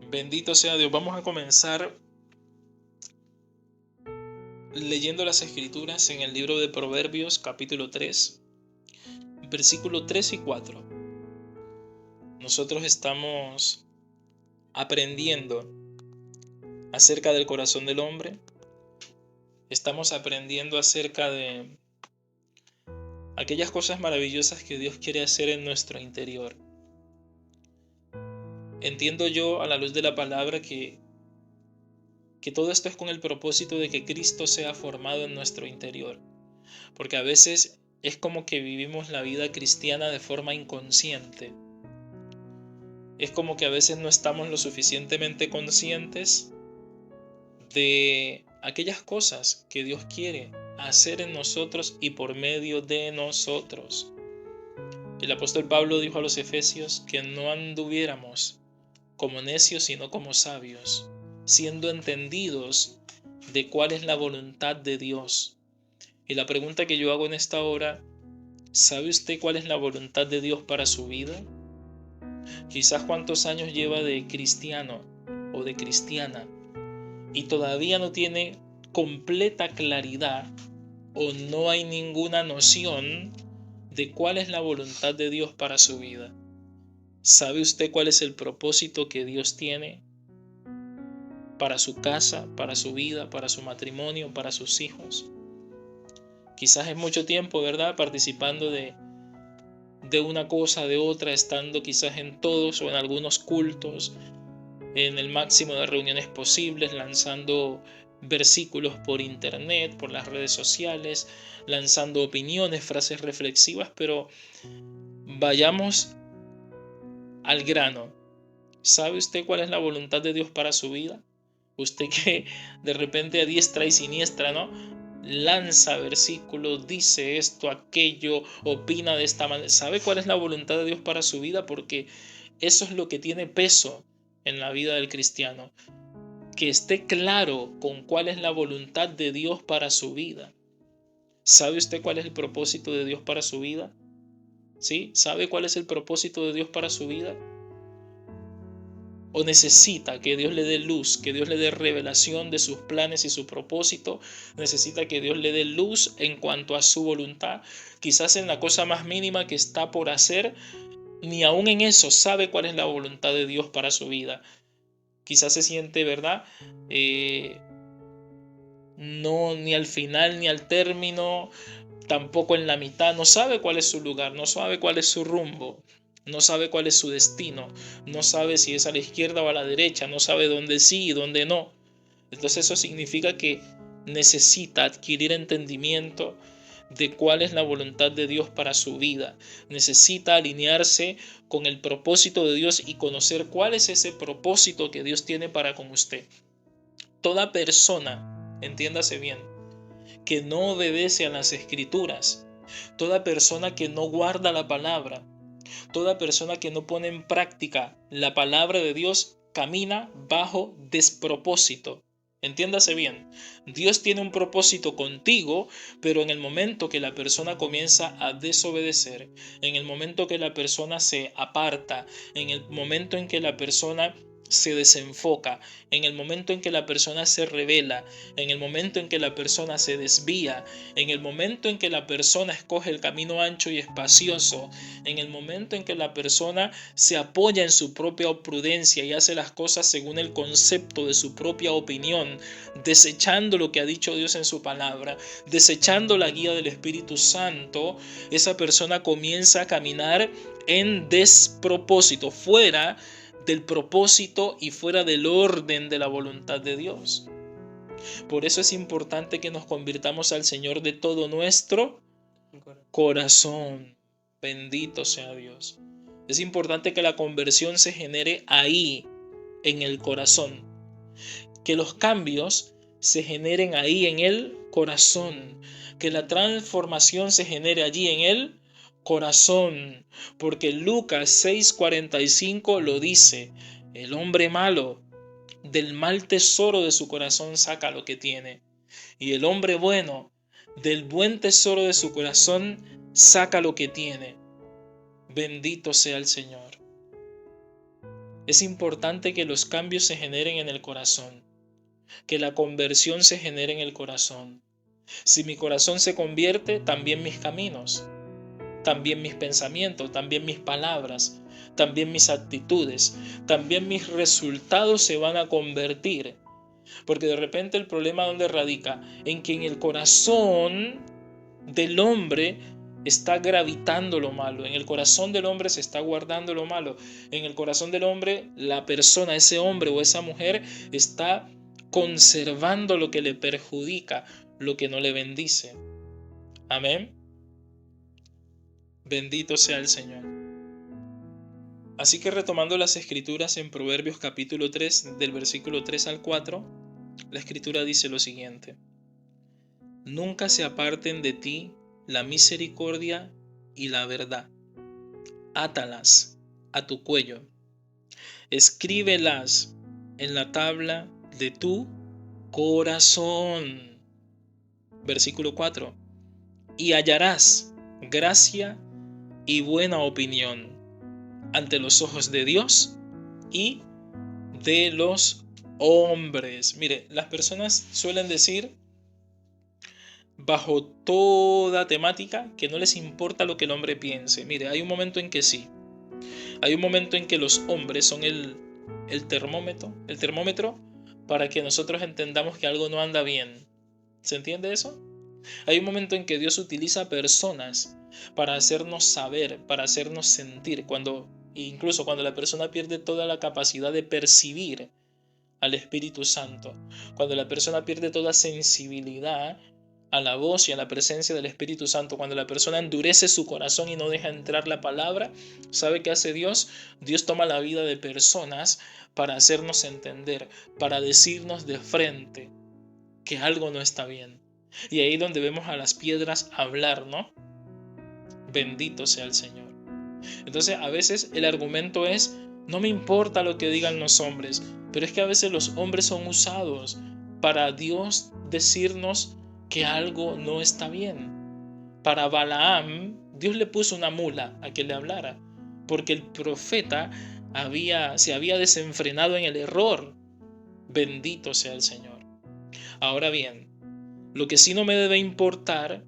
Bendito sea Dios. Vamos a comenzar leyendo las escrituras en el libro de Proverbios capítulo 3, versículo 3 y 4. Nosotros estamos aprendiendo acerca del corazón del hombre. Estamos aprendiendo acerca de aquellas cosas maravillosas que Dios quiere hacer en nuestro interior. Entiendo yo a la luz de la palabra que todo esto es con el propósito de que Cristo sea formado en nuestro interior. Porque a veces es como que vivimos la vida cristiana de forma inconsciente. Es como que a veces no estamos lo suficientemente conscientes de aquellas cosas que Dios quiere hacer en nosotros y por medio de nosotros. El apóstol Pablo dijo a los efesios que no anduviéramos como necios, sino como sabios, siendo entendidos de cuál es la voluntad de Dios. Y la pregunta que yo hago en esta hora: ¿sabe usted cuál es la voluntad de Dios para su vida? Quizás cuántos años lleva de cristiano o de cristiana y todavía no tiene completa claridad o no hay ninguna noción de cuál es la voluntad de Dios para su vida. ¿Sabe usted cuál es el propósito que Dios tiene para su casa, para su vida, para su matrimonio, para sus hijos? Quizás es mucho tiempo, ¿verdad?, participando de una cosa, de otra, estando quizás en todos o en algunos cultos, en el máximo de reuniones posibles, lanzando versículos por internet, por las redes sociales, lanzando opiniones, frases reflexivas, pero vayamos al grano. ¿Sabe usted cuál es la voluntad de Dios para su vida? Usted que de repente a diestra y siniestra, ¿no?, lanza versículos, dice esto, aquello, opina de esta manera. ¿Sabe cuál es la voluntad de Dios para su vida? Porque eso es lo que tiene peso en la vida del cristiano. Que esté claro con cuál es la voluntad de Dios para su vida. ¿Sabe usted cuál es el propósito de Dios para su vida? ¿Sí? ¿Sabe cuál es el propósito de Dios para su vida? ¿O necesita que Dios le dé luz, que Dios le dé revelación de sus planes y su propósito? ¿Necesita que Dios le dé luz en cuanto a su voluntad? Quizás en la cosa más mínima que está por hacer, ni aún en eso sabe cuál es la voluntad de Dios para su vida. Quizás se siente, ¿verdad?, no, ni al final ni al término, tampoco en la mitad. No sabe cuál es su lugar, no sabe cuál es su rumbo, no sabe cuál es su destino, no sabe si es a la izquierda o a la derecha, no sabe dónde sí y dónde no. Entonces eso significa que necesita adquirir entendimiento de cuál es la voluntad de Dios para su vida. Necesita alinearse con el propósito de Dios y conocer cuál es ese propósito que Dios tiene para con usted. Toda persona, entiéndase bien, que no obedece a las escrituras, toda persona que no guarda la palabra, toda persona que no pone en práctica la palabra de Dios, camina bajo despropósito. Entiéndase bien, Dios tiene un propósito contigo, pero en el momento que la persona comienza a desobedecer, en el momento que la persona se aparta, en el momento en que la persona se desenfoca, en el momento en que la persona se revela, en el momento en que la persona se desvía, en el momento en que la persona escoge el camino ancho y espacioso, en el momento en que la persona se apoya en su propia prudencia y hace las cosas según el concepto de su propia opinión, desechando lo que ha dicho Dios en su palabra, desechando la guía del Espíritu Santo, esa persona comienza a caminar en despropósito, fuera del propósito y fuera del orden de la voluntad de Dios. Por eso es importante que nos convirtamos al Señor de todo nuestro corazón. Bendito sea Dios. Es importante que la conversión se genere ahí, en el corazón. Que los cambios se generen ahí, en el corazón. Que la transformación se genere allí, en el corazón. Porque Lucas 6:45 lo dice: el hombre malo del mal tesoro de su corazón saca lo que tiene, y el hombre bueno del buen tesoro de su corazón saca lo que tiene. Bendito sea el Señor. Es importante que los cambios se generen en el corazón, que la conversión se genere en el corazón. Si mi corazón se convierte, también mis caminos, también mis pensamientos, también mis palabras, también mis actitudes, también mis resultados se van a convertir. Porque de repente el problema ¿dónde radica? En que en el corazón del hombre está gravitando lo malo, en el corazón del hombre se está guardando lo malo, en el corazón del hombre la persona, ese hombre o esa mujer está conservando lo que le perjudica, lo que no le bendice. Amén. Bendito sea el Señor. Así que retomando las escrituras en Proverbios capítulo 3, del versículo 3 al 4, la escritura dice lo siguiente: Nunca se aparten de ti la misericordia y la verdad. Átalas a tu cuello. Escríbelas en la tabla de tu corazón. Versículo 4. Y hallarás gracia y buena opinión ante los ojos de Dios y de los hombres. Mire, las personas suelen decir bajo toda temática que no les importa lo que el hombre piense. Mire, hay un momento en que sí. Hay un momento en que los hombres son el termómetro para que nosotros entendamos que algo no anda bien. ¿Se entiende eso? Hay un momento en que Dios utiliza personas para hacernos saber, para hacernos sentir, incluso cuando la persona pierde toda la capacidad de percibir al Espíritu Santo, cuando la persona pierde toda sensibilidad a la voz y a la presencia del Espíritu Santo, cuando la persona endurece su corazón y no deja entrar la palabra, ¿sabe qué hace Dios? Dios toma la vida de personas para hacernos entender, para decirnos de frente que algo no está bien. Y ahí donde vemos a las piedras hablar, ¿no? Bendito sea el Señor. Entonces a veces el argumento es: no me importa lo que digan los hombres, pero es que a veces los hombres son usados para Dios decirnos que algo no está bien. Para Balaam, Dios le puso una mula a que le hablara, porque el profeta se había desenfrenado en el error. Bendito sea el Señor. Ahora bien, lo que sí no me debe importar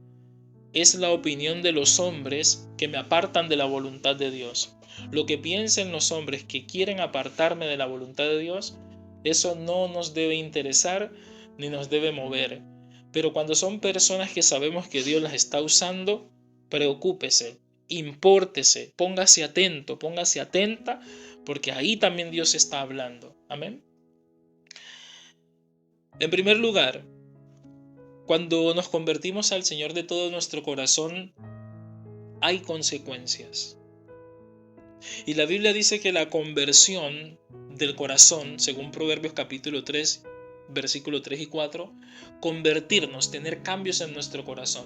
es la opinión de los hombres que me apartan de la voluntad de Dios. Lo que piensen los hombres que quieren apartarme de la voluntad de Dios, eso no nos debe interesar ni nos debe mover. Pero cuando son personas que sabemos que Dios las está usando, preocúpese, impórtese, póngase atento, póngase atenta, porque ahí también Dios está hablando. Amén. En primer lugar, cuando nos convertimos al Señor de todo nuestro corazón, hay consecuencias. Y la Biblia dice que la conversión del corazón, según Proverbios capítulo 3, versículos 3 y 4, convertirnos, tener cambios en nuestro corazón,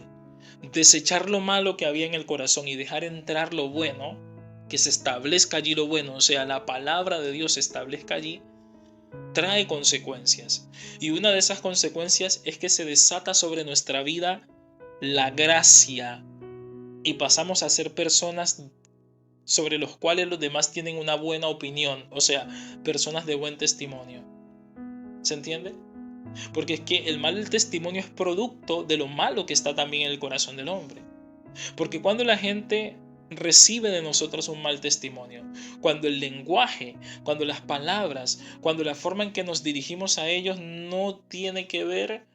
desechar lo malo que había en el corazón y dejar entrar lo bueno, que se establezca allí lo bueno, o sea, la palabra de Dios se establezca allí, trae consecuencias. Y una de esas consecuencias es que se desata sobre nuestra vida la gracia y pasamos a ser personas sobre los cuales los demás tienen una buena opinión, o sea, personas de buen testimonio. ¿Se entiende? Porque es que el mal testimonio es producto de lo malo que está también en el corazón del hombre. Porque cuando la gente recibe de nosotros un mal testimonio, cuando el lenguaje, cuando las palabras, cuando la forma en que nos dirigimos a ellos no tiene que ver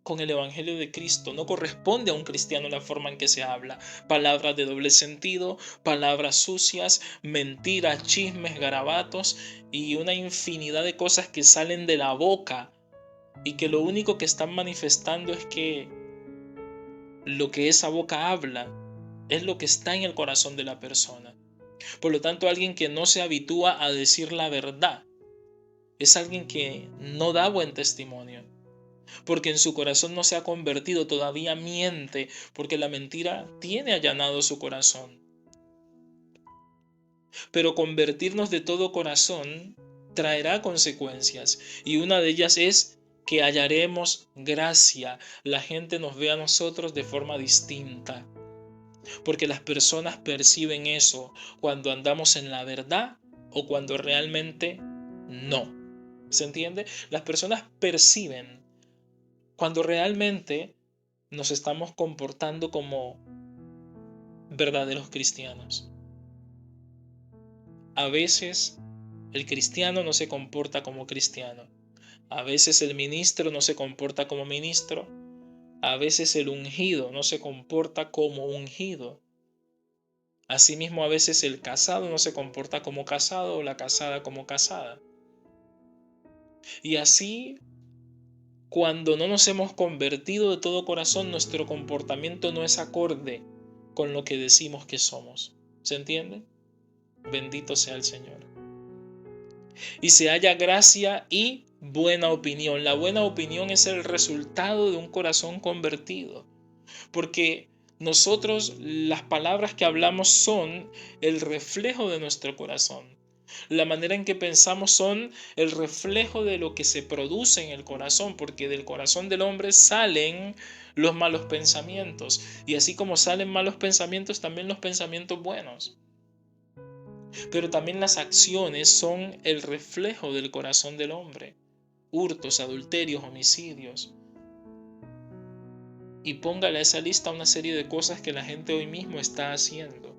con el Evangelio de Cristo, no corresponde a un cristiano la forma en que se habla. Palabras de doble sentido, palabras sucias, mentiras, chismes, garabatos y una infinidad de cosas que salen de la boca y que lo único que están manifestando es que lo que esa boca habla es lo que está en el corazón de la persona. Por lo tanto, alguien que no se habitúa a decir la verdad es alguien que no da buen testimonio, porque en su corazón no se ha convertido, todavía miente, porque la mentira tiene allanado su corazón. Pero convertirnos de todo corazón traerá consecuencias, y una de ellas es que hallaremos gracia. La gente nos ve a nosotros de forma distinta, porque las personas perciben eso cuando andamos en la verdad o cuando realmente no. ¿Se entiende? Las personas perciben cuando realmente nos estamos comportando como verdaderos cristianos. A veces el cristiano no se comporta como cristiano. A veces el ministro no se comporta como ministro. A veces el ungido no se comporta como ungido. Asimismo, a veces el casado no se comporta como casado o la casada como casada. Y así, cuando no nos hemos convertido de todo corazón, nuestro comportamiento no es acorde con lo que decimos que somos. ¿Se entiende? Bendito sea el Señor. Y se halla gracia y buena opinión. La buena opinión es el resultado de un corazón convertido. Porque nosotros, las palabras que hablamos son el reflejo de nuestro corazón. La manera en que pensamos son el reflejo de lo que se produce en el corazón, porque del corazón del hombre salen los malos pensamientos. Y así como salen malos pensamientos, también los pensamientos buenos. Pero también las acciones son el reflejo del corazón del hombre. Hurtos, adulterios, homicidios. Y póngale a esa lista una serie de cosas que la gente hoy mismo está haciendo.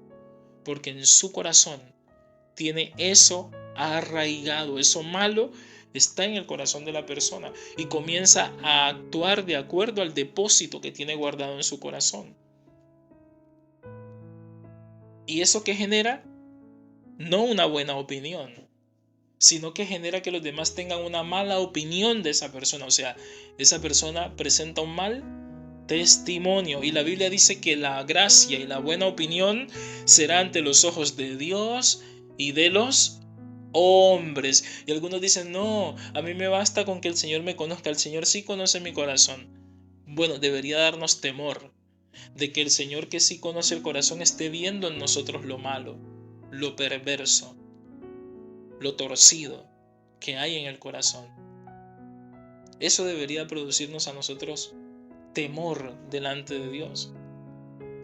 Porque en su corazón tiene eso arraigado, eso malo está en el corazón de la persona y comienza a actuar de acuerdo al depósito que tiene guardado en su corazón. ¿Y eso qué genera? No una buena opinión, sino que genera que los demás tengan una mala opinión de esa persona. O sea, esa persona presenta un mal testimonio. Y la Biblia dice que la gracia y la buena opinión será ante los ojos de Dios y de los hombres. Y algunos dicen, no, a mí me basta con que el Señor me conozca. El Señor sí conoce mi corazón. Bueno, debería darnos temor de que el Señor, que sí conoce el corazón, esté viendo en nosotros lo malo, lo perverso, lo torcido que hay en el corazón. Eso debería producirnos a nosotros temor delante de Dios.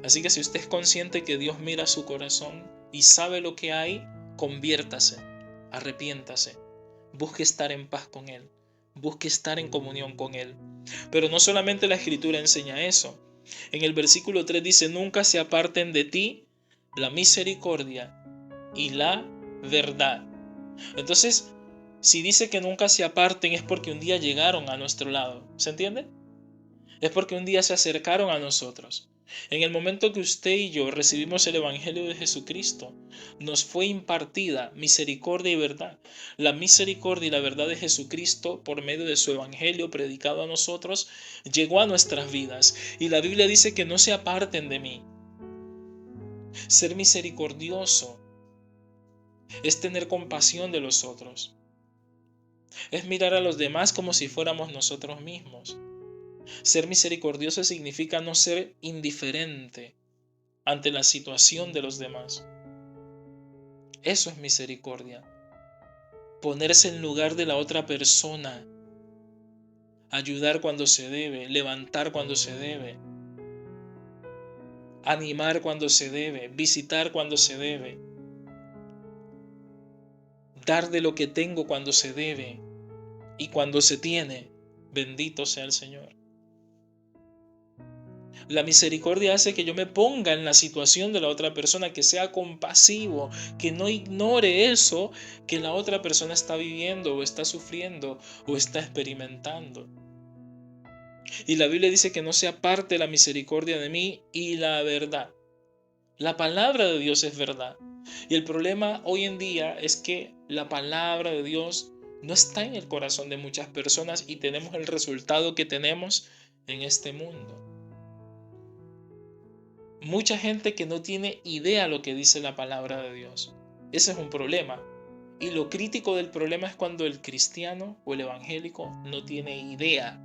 Así que si usted es consciente que Dios mira su corazón y sabe lo que hay, conviértase, arrepiéntase, busque estar en paz con Él, busque estar en comunión con Él. Pero no solamente la Escritura enseña eso. En el versículo 3 dice, nunca se aparten de ti la misericordia y la verdad. Entonces, si dice que nunca se aparten es porque un día llegaron a nuestro lado. ¿Se entiende? Es porque un día se acercaron a nosotros. En el momento que usted y yo recibimos el Evangelio de Jesucristo, nos fue impartida misericordia y verdad. La misericordia y la verdad de Jesucristo, por medio de su Evangelio predicado a nosotros, llegó a nuestras vidas. Y la Biblia dice que no se aparten de mí. Ser misericordioso es tener compasión de los otros. Es mirar a los demás como si fuéramos nosotros mismos. Ser misericordioso significa no ser indiferente ante la situación de los demás. Eso es misericordia. Ponerse en lugar de la otra persona. Ayudar cuando se debe, levantar cuando se debe. Animar cuando se debe, visitar cuando se debe. Dar de lo que tengo cuando se debe y cuando se tiene. Bendito sea el Señor. La misericordia hace que yo me ponga en la situación de la otra persona, que sea compasivo, que no ignore eso que la otra persona está viviendo o está sufriendo o está experimentando. Y la Biblia dice que no se aparte la misericordia de mí y la verdad. La palabra de Dios es verdad. Y el problema hoy en día es que la palabra de Dios no está en el corazón de muchas personas y tenemos el resultado que tenemos en este mundo. Mucha gente que no tiene idea lo que dice la palabra de Dios. Ese es un problema. Y lo crítico del problema es cuando el cristiano o el evangélico no tiene idea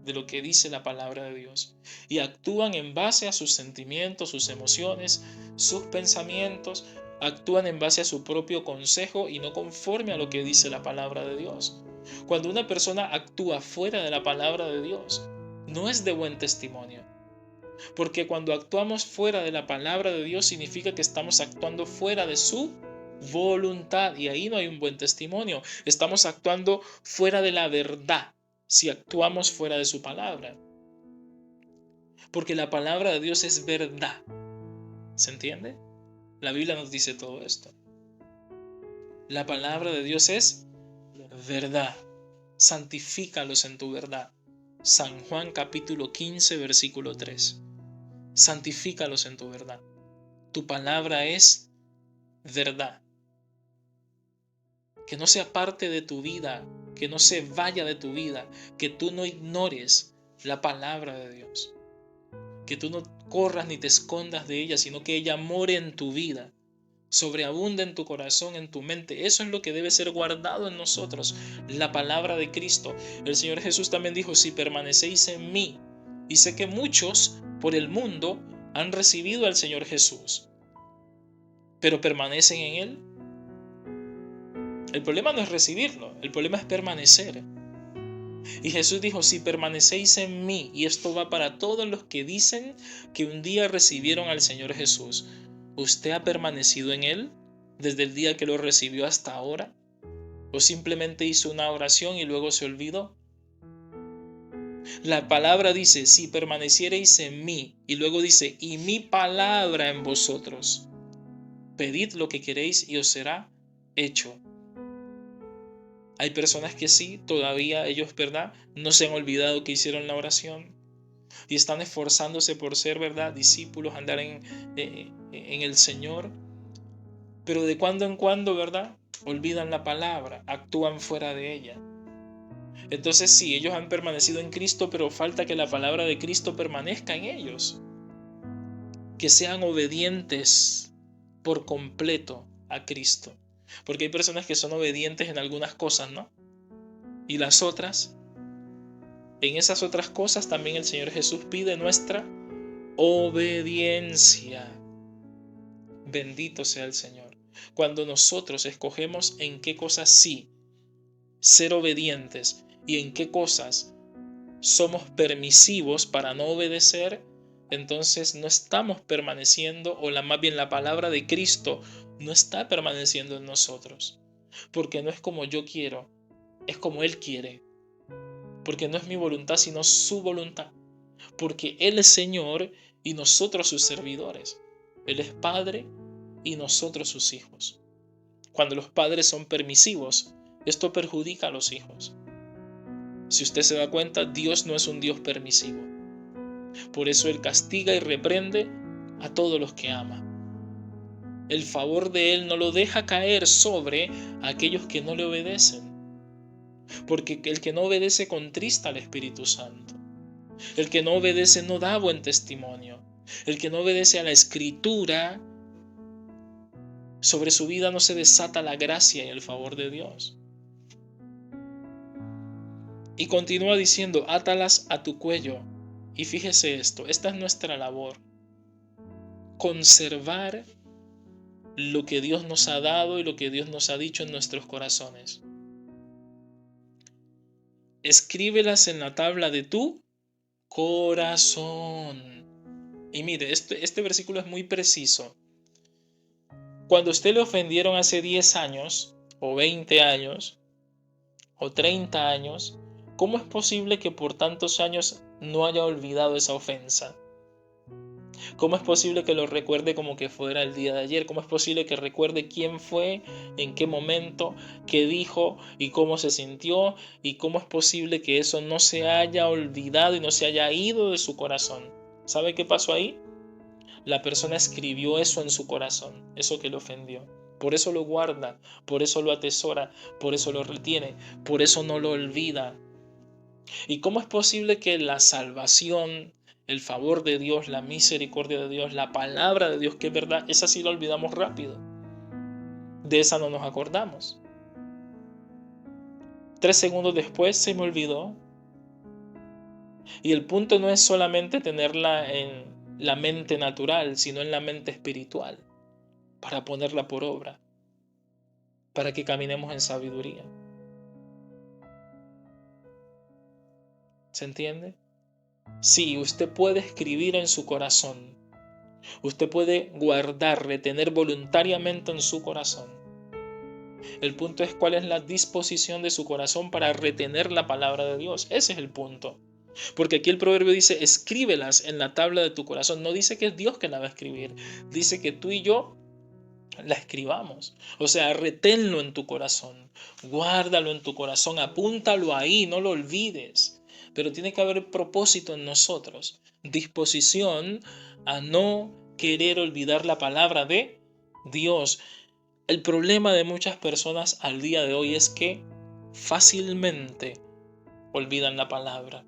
de lo que dice la palabra de Dios. Y actúan en base a sus sentimientos, sus emociones, sus pensamientos. Actúan en base a su propio consejo y no conforme a lo que dice la palabra de Dios. Cuando una persona actúa fuera de la palabra de Dios, no es de buen testimonio. Porque cuando actuamos fuera de la palabra de Dios significa que estamos actuando fuera de su voluntad. Y ahí no hay un buen testimonio. Estamos actuando fuera de la verdad si actuamos fuera de su palabra. Porque la palabra de Dios es verdad. ¿Se entiende? La Biblia nos dice todo esto. La palabra de Dios es verdad. Santifícalos en tu verdad. San Juan capítulo 15, versículo 3. Santifícalos en tu verdad. Tu palabra es verdad. Que no sea parte de tu vida, que no se vaya de tu vida, que tú no ignores la palabra de Dios. Que tú no corras ni te escondas de ella, sino que ella more en tu vida, sobreabunda en tu corazón, en tu mente. Eso es lo que debe ser guardado en nosotros, la palabra de Cristo. El Señor Jesús también dijo, si permanecéis en mí. Y sé que muchos por el mundo han recibido al Señor Jesús, pero permanecen en Él. El problema no es recibirlo, el problema es permanecer. Y Jesús dijo, si permanecéis en mí, y esto va para todos los que dicen que un día recibieron al Señor Jesús, ¿usted ha permanecido en Él desde el día que lo recibió hasta ahora? ¿O simplemente hizo una oración y luego se olvidó? La palabra dice, si permaneciereis en mí, y luego dice, y mi palabra en vosotros, pedid lo que queréis y os será hecho. Hay personas que sí, todavía ellos, ¿verdad? No se han olvidado que hicieron la oración y están esforzándose por ser, ¿verdad? Discípulos, andar en el Señor. Pero de cuando en cuando, ¿verdad? Olvidan la palabra, actúan fuera de ella. Entonces sí, ellos han permanecido en Cristo, pero falta que la palabra de Cristo permanezca en ellos. Que sean obedientes por completo a Cristo. Porque hay personas que son obedientes en algunas cosas, ¿no? Y las otras, en esas otras cosas también el Señor Jesús pide nuestra obediencia. Bendito sea el Señor. Cuando nosotros escogemos en qué cosas sí ser obedientes y en qué cosas somos permisivos para no obedecer, entonces no estamos permaneciendo, o más bien la palabra de Cristo no está permaneciendo en nosotros. Porque no es como yo quiero, es como Él quiere. Porque no es mi voluntad, sino su voluntad. Porque Él es Señor y nosotros sus servidores. Él es Padre y nosotros sus hijos. Cuando los padres son permisivos, esto perjudica a los hijos. Si usted se da cuenta, Dios no es un Dios permisivo. Por eso Él castiga y reprende a todos los que ama. El favor de Él no lo deja caer sobre aquellos que no le obedecen. Porque el que no obedece contrista al Espíritu Santo. El que no obedece no da buen testimonio. El que no obedece a la Escritura, sobre su vida no se desata la gracia y el favor de Dios. Y continúa diciendo, átalas a tu cuello. Y fíjese esto, esta es nuestra labor. Conservar lo que Dios nos ha dado y lo que Dios nos ha dicho en nuestros corazones. Escríbelas en la tabla de tu corazón. Y mire, este versículo es muy preciso. Cuando usted le ofendieron hace 10 años, o 20 años, o 30 años, ¿cómo es posible que por tantos años no haya olvidado esa ofensa? ¿Cómo es posible que lo recuerde como que fuera el día de ayer? ¿Cómo es posible que recuerde quién fue, en qué momento, qué dijo y cómo se sintió? ¿Y cómo es posible que eso no se haya olvidado y no se haya ido de su corazón? ¿Sabe qué pasó ahí? La persona escribió eso en su corazón, eso que le ofendió. Por eso lo guarda, por eso lo atesora, por eso lo retiene, por eso no lo olvida. ¿Y cómo es posible que la salvación, el favor de Dios, la misericordia de Dios, la palabra de Dios, que es verdad, esa sí la olvidamos rápido? De esa no nos acordamos. 3 segundos después se me olvidó. Y el punto no es solamente tenerla en la mente natural, sino en la mente espiritual, para ponerla por obra, para que caminemos en sabiduría. ¿Se entiende? Sí, usted puede escribir en su corazón. Usted puede guardar, retener voluntariamente en su corazón El punto es cuál es la disposición de su corazón para retener la palabra de Dios. Ese es el punto. Porque aquí el proverbio dice, escríbelas en la tabla de tu corazón. No dice que es Dios que la va a escribir. Dice que tú y yo la escribamos. O sea, reténlo en tu corazón. Guárdalo en tu corazón. Apúntalo ahí, no lo olvides. Pero tiene que haber propósito en nosotros. Disposición a no querer olvidar la palabra de Dios. El problema de muchas personas al día de hoy es que fácilmente olvidan la palabra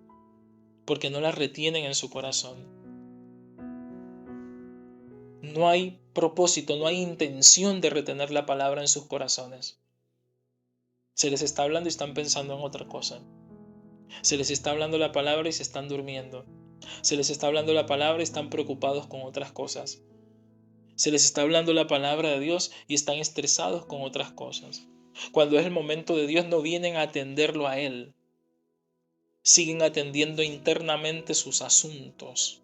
porque no la retienen en su corazón. No hay propósito, no hay intención de retener la palabra en sus corazones. Se les está hablando y están pensando en otra cosa. Se les está hablando la palabra y se están durmiendo. Se les está hablando la palabra y están preocupados con otras cosas. Se les está hablando la palabra de Dios y están estresados con otras cosas. Cuando es el momento de Dios no vienen a atenderlo a Él. Siguen atendiendo internamente sus asuntos.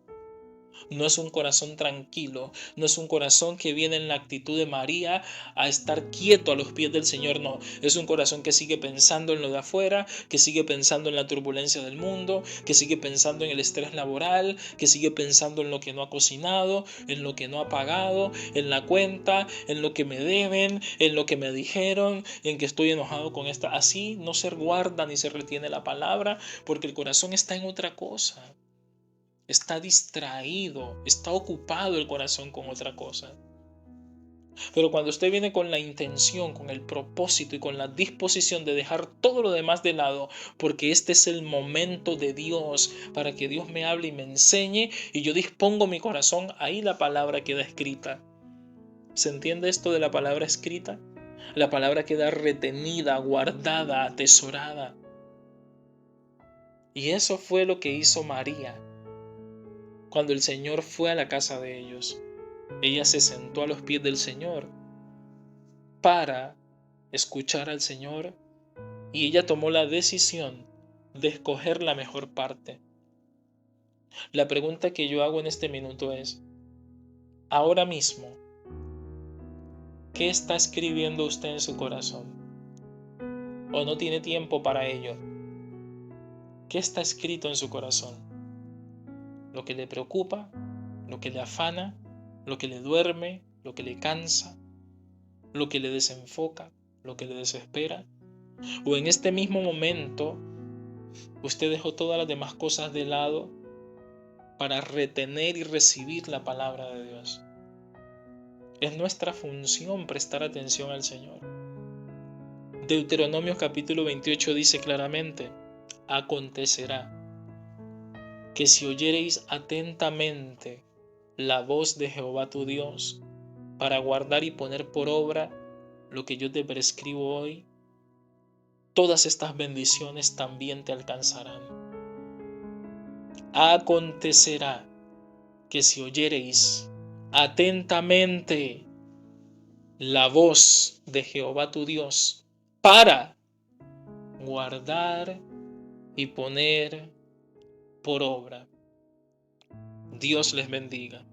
No es un corazón tranquilo, no es un corazón que viene en la actitud de María a estar quieto a los pies del Señor, no. Es un corazón que sigue pensando en lo de afuera, que sigue pensando en la turbulencia del mundo, que sigue pensando en el estrés laboral, que sigue pensando en lo que no ha cocinado, en lo que no ha pagado, en la cuenta, en lo que me deben, en lo que me dijeron, en que estoy enojado con esta. Así no se guarda ni se retiene la palabra porque el corazón está en otra cosa. Está distraído, está ocupado el corazón con otra cosa. Pero cuando usted viene con la intención, con el propósito y con la disposición de dejar todo lo demás de lado, porque este es el momento de Dios para que Dios me hable y me enseñe, y yo dispongo mi corazón, ahí la palabra queda escrita. ¿Se entiende esto de la palabra escrita? La palabra queda retenida, guardada, atesorada. Y eso fue lo que hizo María. Cuando el Señor fue a la casa de ellos, ella se sentó a los pies del Señor para escuchar al Señor y ella tomó la decisión de escoger la mejor parte. La pregunta que yo hago en este minuto es, ahora mismo, ¿qué está escribiendo usted en su corazón? ¿O no tiene tiempo para ello? ¿Qué está escrito en su corazón? ¿Lo que le preocupa? ¿Lo que le afana? ¿Lo que le duerme? ¿Lo que le cansa? ¿Lo que le desenfoca? ¿Lo que le desespera? ¿O en este mismo momento usted dejó todas las demás cosas de lado para retener y recibir la palabra de Dios? Es nuestra función prestar atención al Señor. Deuteronomio capítulo 28 dice claramente, acontecerá que si oyereis atentamente la voz de Jehová tu Dios para guardar y poner por obra lo que yo te prescribo hoy, todas estas bendiciones también te alcanzarán. Acontecerá que si oyereis atentamente la voz de Jehová tu Dios para guardar y poner por obra. Dios les bendiga.